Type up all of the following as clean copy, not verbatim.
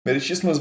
Meritíssimas,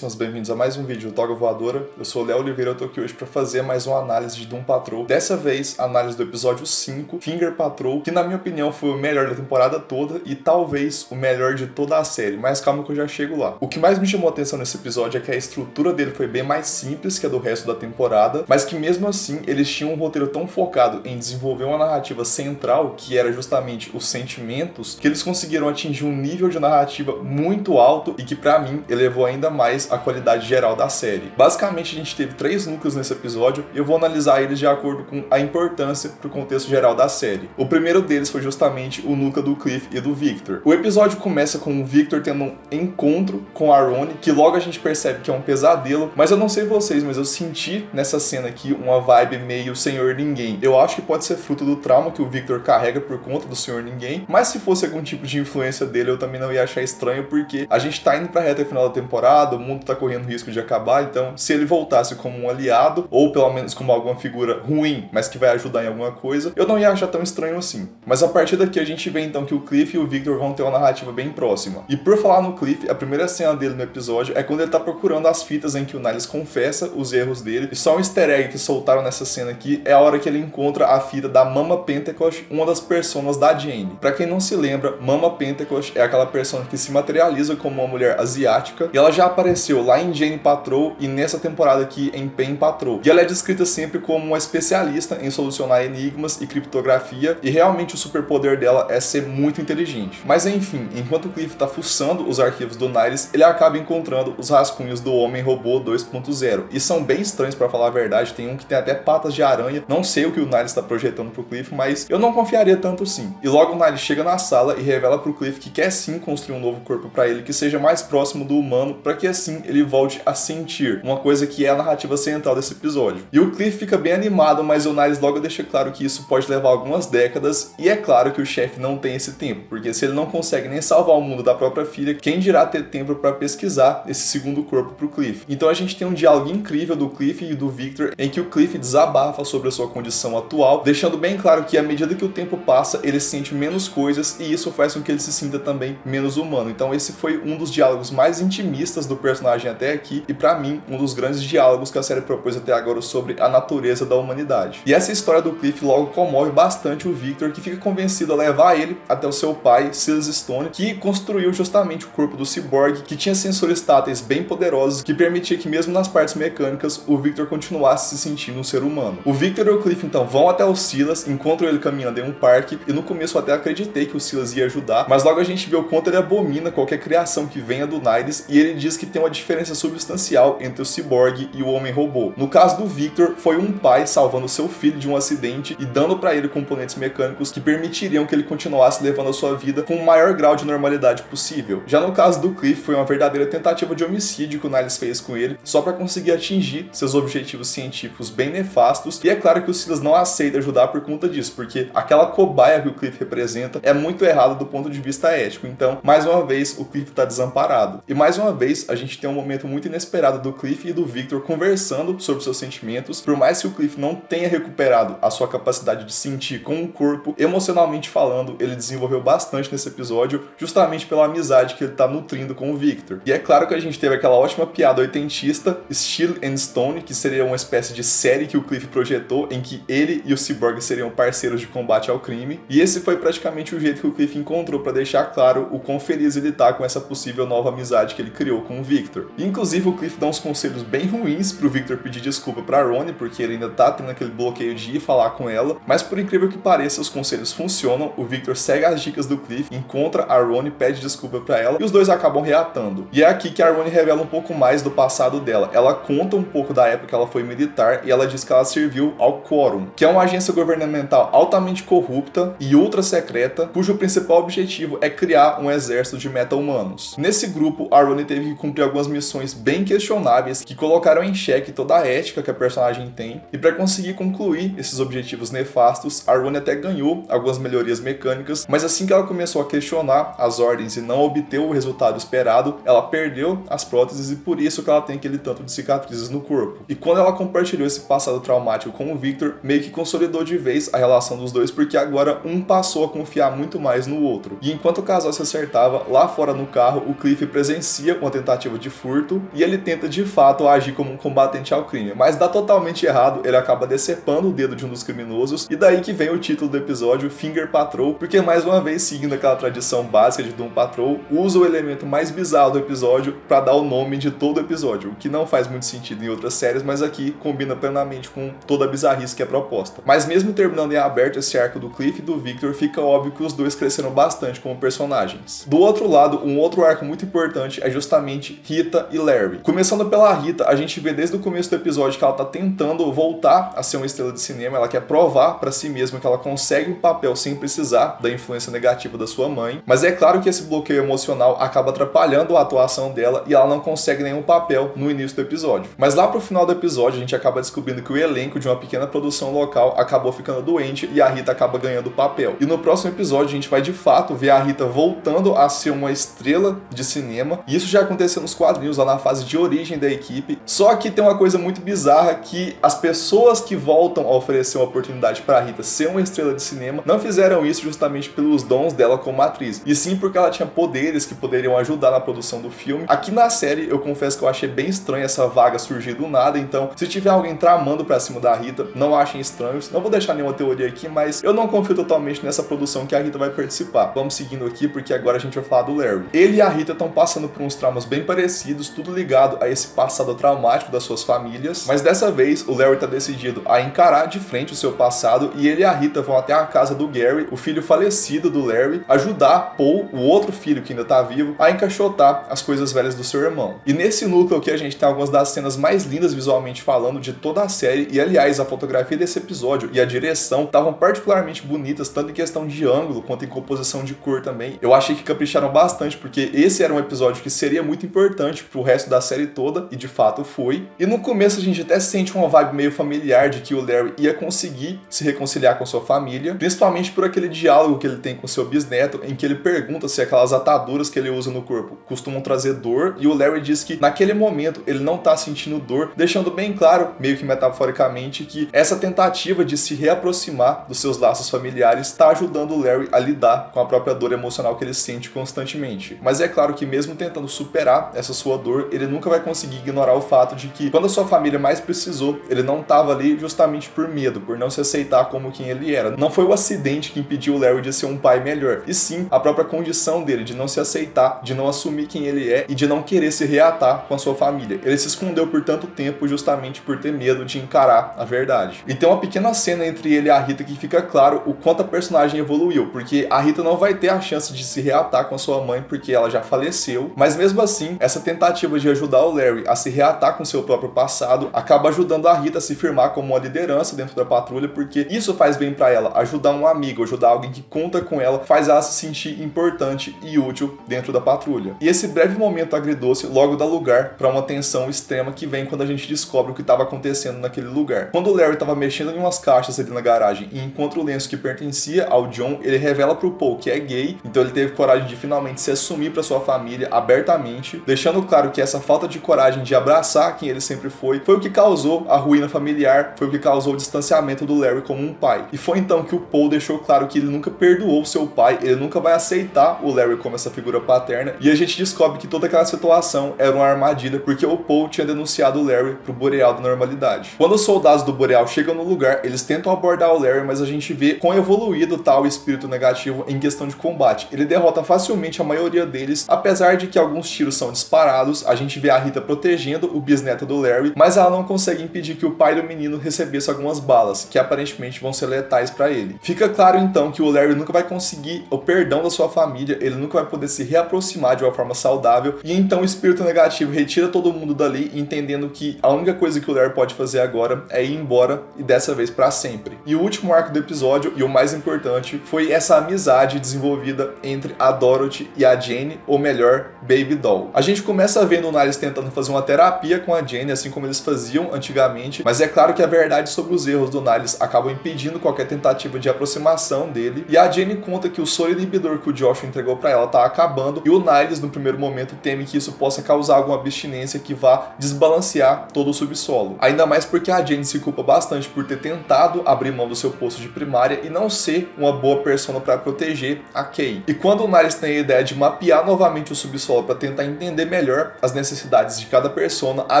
bem-vindos a mais um vídeo do Toga Voadora. Eu sou o Léo Oliveira, eu tô aqui hoje pra fazer mais uma análise de Doom Patrol. Dessa vez, a análise do episódio 5, Finger Patrol, que na minha opinião foi o melhor da temporada toda e talvez o melhor de toda a série, mas calma que eu já chego lá. O que mais me chamou a atenção nesse episódio é que a estrutura dele foi bem mais simples que a do resto da temporada, mas que mesmo assim eles tinham um roteiro tão focado em desenvolver uma narrativa central, que era justamente os sentimentos, que eles conseguiram atingir um nível de narrativa muito alto e que pra mim elevou ainda mais a qualidade geral da série. Basicamente, a gente teve 3 núcleos nesse episódio e eu vou analisar eles de acordo com a importância pro contexto geral da série. O primeiro deles foi justamente o núcleo do Cliff e do Victor. O episódio começa com o Victor tendo um encontro com a Ronnie, que logo a gente percebe que é um pesadelo, mas eu não sei vocês, mas eu senti nessa cena aqui uma vibe meio Senhor Ninguém. Eu acho que pode ser fruto do trauma que o Victor carrega por conta do Senhor Ninguém, mas se fosse algum tipo de influência dele, eu também não ia achar estranho, porque a gente tá indo pra reta final da temporada, o mundo tá correndo risco de acabar, então se ele voltasse como um aliado, ou pelo menos como alguma figura ruim, mas que vai ajudar em alguma coisa, eu não ia achar tão estranho assim. Mas a partir daqui a gente vê então que o Cliff e o Victor vão ter uma narrativa bem próxima. E por falar no Cliff, a primeira cena dele no episódio é quando ele tá procurando as fitas em que o Niles confessa os erros dele, e só um easter egg que soltaram nessa cena aqui é a hora que ele encontra a fita da Mama Pentecost, uma das personas da Jane. Pra quem não se lembra, Mama Pentecost é aquela persona que se materializa como uma mulher asiática, e ela já apareceu lá em Jane Patrol e nessa temporada aqui em Pen Patrol. E ela é descrita sempre como uma especialista em solucionar enigmas e criptografia, e realmente o superpoder dela é ser muito inteligente. Mas enfim, enquanto o Cliff tá fuçando os arquivos do Niles, ele acaba encontrando os rascunhos do Homem-Robô 2.0. E são bem estranhos, pra falar a verdade, tem um que tem até patas de aranha. Não sei o que o Niles tá projetando pro Cliff, mas eu não confiaria tanto sim. E logo o Niles chega na sala e revela pro Cliff que quer sim construir um novo corpo pra ele que seja mais próximo do humano, pra que assim ele volte a sentir, uma coisa que é a narrativa central desse episódio. E o Cliff fica bem animado, mas o Niles logo deixa claro que isso pode levar algumas décadas, e é claro que o chefe não tem esse tempo, porque se ele não consegue nem salvar o mundo da própria filha, quem dirá ter tempo pra pesquisar esse segundo corpo pro Cliff? Então a gente tem um diálogo incrível do Cliff e do Victor, em que o Cliff desabafa sobre a sua condição atual, deixando bem claro que à medida que o tempo passa, ele sente menos coisas, e isso faz com que ele se sinta também menos humano. Então esse foi um dos diálogos mais intimistas do personagem até aqui, e pra mim, um dos grandes diálogos que a série propôs até agora sobre a natureza da humanidade. E essa história do Cliff logo comove bastante o Victor, que fica convencido a levar ele até o seu pai, Silas Stone, que construiu justamente o corpo do Cyborg, que tinha sensores táteis bem poderosos, que permitia que mesmo nas partes mecânicas, o Victor continuasse se sentindo um ser humano. O Victor e o Cliff então vão até o Silas, encontram ele caminhando em um parque, e no começo eu até acreditei que o Silas ia ajudar, mas logo a gente vê o quanto ele abomina qualquer criação que venha do Niles, e ele diz que tem uma diferença substancial entre o Cyborg e o Homem-Robô. No caso do Victor, foi um pai salvando seu filho de um acidente e dando para ele componentes mecânicos que permitiriam que ele continuasse levando a sua vida com o maior grau de normalidade possível. Já no caso do Cliff, foi uma verdadeira tentativa de homicídio que o Niles fez com ele, só para conseguir atingir seus objetivos científicos bem nefastos, e é claro que o Silas não aceita ajudar por conta disso, porque aquela cobaia que o Cliff representa é muito errada do ponto de vista ético. Então, mais uma vez, o Cliff tá desamparado. E mais uma vez, a gente tem um momento muito inesperado do Cliff e do Victor conversando sobre seus sentimentos. Por mais que o Cliff não tenha recuperado a sua capacidade de sentir com o corpo, emocionalmente falando, ele desenvolveu bastante nesse episódio, justamente pela amizade que ele tá nutrindo com o Victor. E é claro que a gente teve aquela ótima piada oitentista, Steel and Stone, que seria uma espécie de série que o Cliff projetou, em que ele e o Cyborg seriam parceiros de combate ao crime. E esse foi praticamente o jeito que o Cliff encontrou para deixar claro o quão feliz ele tá com essa possível nova amizade que ele criou com o Victor. E, inclusive, o Cliff dá uns conselhos bem ruins pro Victor pedir desculpa pra Ronnie, porque ele ainda tá tendo aquele bloqueio de ir falar com ela, mas por incrível que pareça, os conselhos funcionam. O Victor segue as dicas do Cliff, encontra a Ronnie, pede desculpa pra ela, e os dois acabam reatando. E é aqui que a Ronnie revela um pouco mais do passado dela. Ela conta um pouco da época que ela foi militar, e ela diz que ela serviu ao Quorum, que é uma agência governamental altamente corrupta e ultra secreta, cujo principal objetivo é criar um exército de meta-humanos. Nesse grupo, a Ronnie teve que cumprir algumas missões bem questionáveis que colocaram em xeque toda a ética que a personagem tem, e para conseguir concluir esses objetivos nefastos, a Ronnie até ganhou algumas melhorias mecânicas, mas assim que ela começou a questionar as ordens e não obter o resultado esperado, ela perdeu as próteses, e por isso que ela tem aquele tanto de cicatrizes no corpo. E quando ela compartilhou esse passado traumático com o Victor, meio que consolidou de vez a relação dos dois, porque agora um passou a confiar muito mais no outro. E enquanto o casal se acertava, lá fora no carro, o Cliff presencia presencia uma tentativa de furto e ele tenta de fato agir como um combatente ao crime, mas dá totalmente errado, ele acaba decepando o dedo de um dos criminosos e daí que vem o título do episódio, Finger Patrol, porque mais uma vez, seguindo aquela tradição básica de Doom Patrol, usa o elemento mais bizarro do episódio para dar o nome de todo o episódio, o que não faz muito sentido em outras séries, mas aqui combina plenamente com toda a bizarrice que é proposta. Mas mesmo terminando em aberto esse arco do Cliff e do Victor, fica óbvio que os dois cresceram bastante como personagens. Do outro lado, um outro arco muito importante é justamente Rita e Larry. Começando pela Rita, a gente vê desde o começo do episódio que ela tá tentando voltar a ser uma estrela de cinema, ela quer provar para si mesma que ela consegue um papel sem precisar da influência negativa da sua mãe, mas é claro que esse bloqueio emocional acaba atrapalhando a atuação dela e ela não consegue nenhum papel no início do episódio. Mas lá pro final do episódio a gente acaba descobrindo que o elenco de uma pequena produção local acabou ficando doente e a Rita acaba ganhando o papel. E no próximo episódio a gente vai de fato ver a Rita voltando a ser uma estrela de cinema, e isso já aconteceu nos quadrinhos lá na fase de origem da equipe. Só que tem uma coisa muito bizarra, que as pessoas que voltam a oferecer uma oportunidade para a Rita ser uma estrela de cinema não fizeram isso justamente pelos dons dela como atriz, e sim porque ela tinha poderes que poderiam ajudar na produção do filme. Aqui na série eu confesso que eu achei bem estranho essa vaga surgir do nada, então se tiver alguém tramando pra cima da Rita, não achem estranhos. Não vou deixar nenhuma teoria aqui, mas eu não confio totalmente nessa produção que a Rita vai participar. Vamos seguindo aqui porque agora a gente vai falar do Larry. Ele e a Rita estão passando por uns traumas bem parecidos, tudo ligado a esse passado traumático das suas famílias, mas dessa vez o Larry tá decidido a encarar de frente o seu passado e ele e a Rita vão até a casa do Gary, o filho falecido do Larry, ajudar Paul, o outro filho que ainda tá vivo, a encaixotar as coisas velhas do seu irmão. E nesse núcleo aqui a gente tem algumas das cenas mais lindas visualmente falando de toda a série, e aliás a fotografia desse episódio e a direção estavam particularmente bonitas, tanto em questão de ângulo quanto em composição de cor também. Eu achei que capricharam bastante, porque esse era um episódio que seria muito importante pro resto da série toda, e de fato foi. E no começo a gente até sente uma vibe meio familiar de que o Larry ia conseguir se reconciliar com sua família, principalmente por aquele diálogo que ele tem com seu bisneto, em que ele pergunta se aquelas ataduras que ele usa no corpo costumam trazer dor, e o Larry diz que naquele momento ele não tá sentindo dor, deixando bem claro, meio que metaforicamente, que essa tentativa de se reaproximar dos seus laços familiares está ajudando o Larry a lidar com a própria dor emocional que ele sente constantemente. Mas é claro que mesmo tentando superar essa sua dor, ele nunca vai conseguir ignorar o fato de que quando a sua família mais precisou, ele não estava ali justamente por medo, por não se aceitar como quem ele era. Não foi o acidente que impediu o Larry de ser um pai melhor, e sim a própria condição dele de não se aceitar, de não assumir quem ele é e de não querer se reatar com a sua família. Ele se escondeu por tanto tempo justamente por ter medo de encarar a verdade. E tem uma pequena cena entre ele e a Rita que fica claro o quanto a personagem evoluiu, porque a Rita não vai ter a chance de se reatar com a sua mãe porque ela já faleceu, mas mesmo assim, essa tentativa de ajudar o Larry a se reatar com seu próprio passado acaba ajudando a Rita a se firmar como uma liderança dentro da patrulha, porque isso faz bem pra ela. Ajudar um amigo, ajudar alguém que conta com ela, faz ela se sentir importante e útil dentro da patrulha. E esse breve momento agridoce logo dá lugar para uma tensão extrema que vem quando a gente descobre o que estava acontecendo naquele lugar. Quando o Larry estava mexendo em umas caixas ali na garagem e encontra o lenço que pertencia ao John, ele revela pro Paul que é gay, então ele teve coragem de finalmente se assumir para sua família abertamente, deixando claro que essa falta de coragem de abraçar quem ele sempre foi o que causou a ruína familiar, foi o que causou o distanciamento do Larry como um pai. E foi então que o Paul deixou claro que ele nunca perdoou seu pai, ele nunca vai aceitar o Larry como essa figura paterna, e a gente descobre que toda aquela situação era uma armadilha, porque o Paul tinha denunciado o Larry pro Boreal da normalidade. Quando os soldados do Boreal chegam no lugar, eles tentam abordar o Larry, mas a gente vê quão evoluído tá o espírito negativo em questão de combate. Ele derrota facilmente a maioria deles, apesar de que alguns tiros são disparados. A gente vê a Rita protegendo o bisneto do Larry, mas ela não consegue impedir que o pai do menino recebesse algumas balas, que aparentemente vão ser letais para ele. Fica claro então que o Larry nunca vai conseguir o perdão da sua família, ele nunca vai poder se reaproximar de uma forma saudável, e então o espírito negativo retira todo mundo dali, entendendo que a única coisa que o Larry pode fazer agora é ir embora, e dessa vez para sempre. E o último arco do episódio, e o mais importante, foi essa amizade desenvolvida entre a Dorothy e a Jane, ou melhor, Baby Doll. A gente começa vendo o Niles tentando fazer uma terapia com a Jane, assim como eles faziam antigamente, mas é claro que a verdade sobre os erros do Niles acaba impedindo qualquer tentativa de aproximação dele, e a Jane conta que o soro inibidor que o Joshua entregou para ela tá acabando, e o Niles no primeiro momento teme que isso possa causar alguma abstinência que vá desbalancear todo o subsolo. Ainda mais porque a Jane se culpa bastante por ter tentado abrir mão do seu posto de primária e não ser uma boa persona para proteger a Kay. E quando o Niles tem a ideia de mapear novamente o subsolo subsolo para tentar entender melhor as necessidades de cada persona, a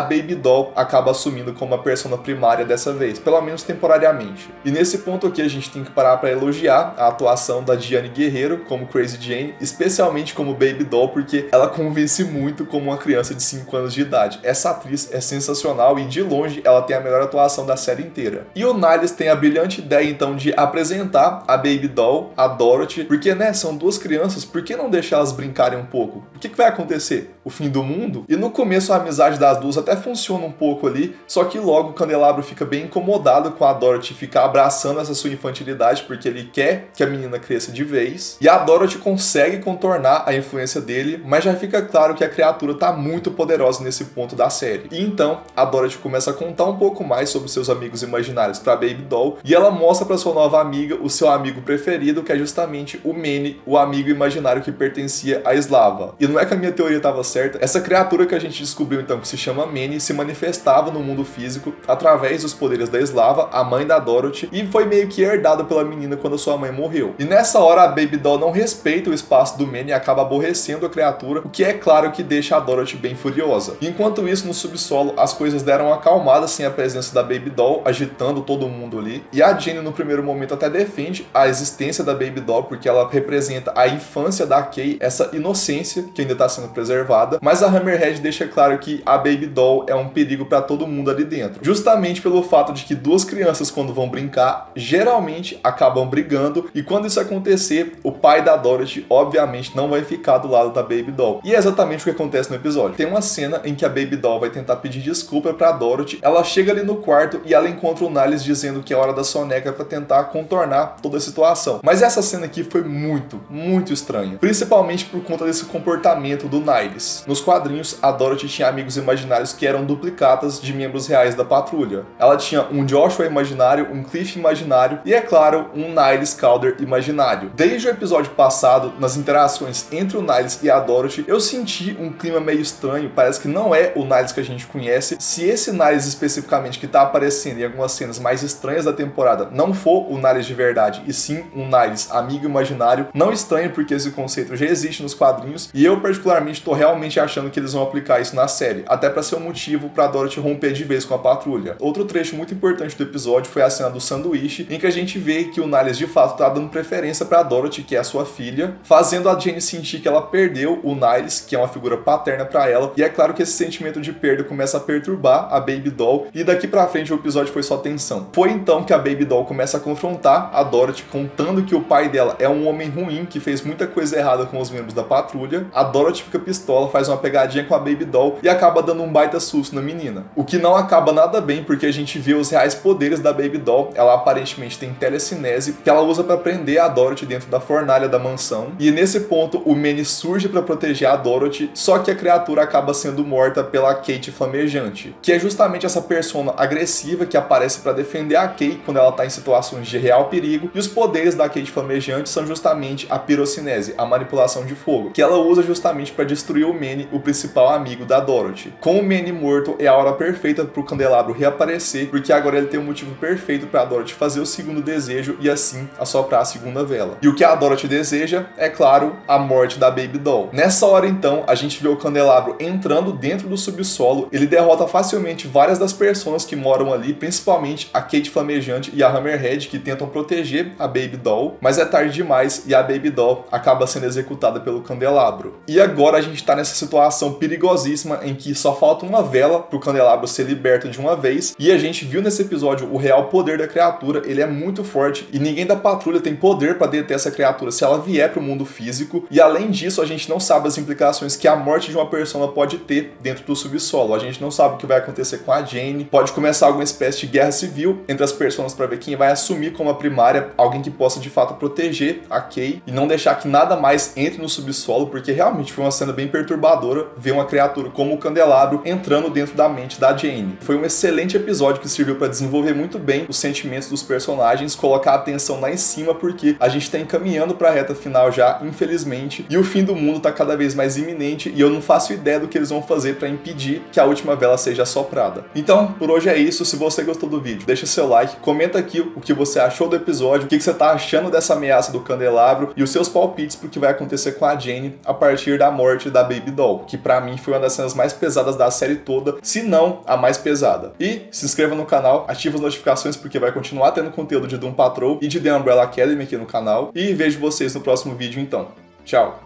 Baby Doll acaba assumindo como a persona primária dessa vez, pelo menos temporariamente. E nesse ponto aqui a gente tem que parar para elogiar a atuação da Diane Guerreiro como Crazy Jane, especialmente como Baby Doll, porque ela convence muito como uma criança de 5 anos de idade. Essa atriz é sensacional e de longe ela tem a melhor atuação da série inteira. E o Niles tem a brilhante ideia então de apresentar a Baby Doll, a Dorothy, porque são duas crianças, por que não deixar elas brincarem um pouco? O que vai acontecer? O fim do mundo? E no começo a amizade das duas até funciona um pouco ali, só que logo o Candelabro fica bem incomodado com a Dorothy ficar abraçando essa sua infantilidade, porque ele quer que a menina cresça de vez. E a Dorothy consegue contornar a influência dele, mas já fica claro que a criatura tá muito poderosa nesse ponto da série. E então a Dorothy começa a contar um pouco mais sobre seus amigos imaginários para Baby Doll, e ela mostra para sua nova amiga o seu amigo preferido, que é justamente o Manny, o amigo imaginário que pertencia a Slava. E não é que a minha teoria estava certa, essa criatura que a gente descobriu então, que se chama Manny, se manifestava no mundo físico através dos poderes da Slava, a mãe da Dorothy, e foi meio que herdado pela menina quando sua mãe morreu. E nessa hora a Baby Doll não respeita o espaço do Manny e acaba aborrecendo a criatura, o que é claro que deixa a Dorothy bem furiosa. Enquanto isso, no subsolo, as coisas deram uma acalmada sem a presença da Baby Doll, agitando todo mundo ali. E a Jane, no primeiro momento, até defende a existência da Baby Doll, porque ela representa a infância da Kay, essa inocência que ainda está sendo preservada. Mas a Hammerhead deixa claro que a Baby Doll é um perigo para todo mundo ali dentro. Justamente pelo fato de que duas crianças, quando vão brincar, geralmente acabam brigando. E quando isso acontecer, o pai da Dorothy, obviamente, não vai ficar do lado da Baby Doll. E é exatamente o que acontece no episódio. Tem uma cena em que a Baby Doll vai tentar pedir desculpa pra Dorothy. Ela chega ali no quarto e ela encontra o Niles dizendo que é hora da soneca pra tentar contornar toda a situação. Mas essa cena aqui foi muito estranha. Principalmente por conta desse comportamento do Niles. Nos quadrinhos, a Dorothy tinha amigos imaginários que eram duplicatas de membros reais da patrulha. Ela tinha um Joshua imaginário, um Cliff imaginário e, é claro, um Niles Calder imaginário. Desde o episódio passado, nas interações entre o Niles e a Dorothy, eu senti um clima meio estranho, parece que não é o Niles que a gente conhece. Se esse Niles especificamente que tá aparecendo em algumas cenas mais estranhas da temporada não for o Niles de verdade, e sim um Niles amigo imaginário, não estranho porque esse conceito já existe nos quadrinhos, e eu particularmente tô realmente achando que eles vão aplicar isso na série, até pra ser um motivo pra Dorothy romper de vez com a patrulha. Outro trecho muito importante do episódio foi a cena do sanduíche, em que a gente vê que o Niles de fato tá dando preferência pra Dorothy, que é a sua filha, fazendo a Jane sentir que ela perdeu o Niles, que é uma figura paterna pra ela, e é claro que esse sentimento de perda começa a perturbar a Baby Doll, e daqui pra frente o episódio foi só tensão. Foi então que a Baby Doll começa a confrontar a Dorothy, contando que o pai dela é um homem ruim, que fez muita coisa errada com os membros da patrulha. A Dorothy fica pistola, faz uma pegadinha com a Baby Doll e acaba dando um baita susto na menina. O que não acaba nada bem, porque a gente vê os reais poderes da Baby Doll. Ela aparentemente tem telecinese, que ela usa pra prender a Dorothy dentro da fornalha da mansão. E nesse ponto, o Manny surge pra proteger a Dorothy, só que a criatura acaba sendo morta pela Kate Flamejante, que é justamente essa persona agressiva que aparece pra defender a Kay quando ela tá em situações de real perigo. E os poderes da Kate Flamejante são justamente a pirocinese, a manipulação de fogo, que ela usa justamente pra destruir o Manny, o principal amigo da Dorothy. Com o Manny morto, é a hora perfeita pro Candelabro reaparecer, porque agora ele tem um motivo perfeito pra Dorothy fazer o segundo desejo e assim assoprar a segunda vela. E o que a Dorothy deseja é, claro, a morte da Baby Doll. Nessa hora então, a gente vê o Candelabro entrando dentro do subsolo. Ele derrota facilmente várias das personas que moram ali, principalmente a Kate Flamejante e a Hammerhead, que tentam proteger a Baby Doll, mas é tarde demais e a Baby Doll acaba sendo executada pelo Candelabro. E agora a gente tá nessa situação perigosíssima em que só falta uma vela pro Candelabro ser liberto de uma vez, e a gente viu nesse episódio o real poder da criatura. Ele é muito forte e ninguém da patrulha tem poder pra deter essa criatura se ela vier pro mundo físico, e além disso a gente não sabe as implicações que a morte de uma persona pode ter dentro do subsolo. A gente não sabe o que vai acontecer com a Jane, pode começar alguma espécie de guerra civil entre as personas pra ver quem vai assumir como a primária, alguém que possa de fato proteger a Kay e não deixar que nada mais entre no subsolo, porque realmente foi uma cena bem perturbadora ver uma criatura como o Candelabro entrando dentro da mente da Jane. Foi um excelente episódio que serviu para desenvolver muito bem os sentimentos dos personagens, colocar a atenção lá em cima, porque a gente tá encaminhando pra reta final já, infelizmente, e o fim do mundo tá cada vez mais iminente e eu não faço ideia do que eles vão fazer para impedir que a última vela seja assoprada. Então, por hoje é isso. Se você gostou do vídeo, deixa seu like, comenta aqui o que você achou do episódio, o que você tá achando dessa ameaça do Candelabro e os seus palpites pro que vai acontecer com a Jane a partir da a morte da Baby Doll, que pra mim foi uma das cenas mais pesadas da série toda, se não a mais pesada. E se inscreva no canal, ative as notificações porque vai continuar tendo conteúdo de Doom Patrol e de The Umbrella Academy aqui no canal. E vejo vocês no próximo vídeo então. Tchau!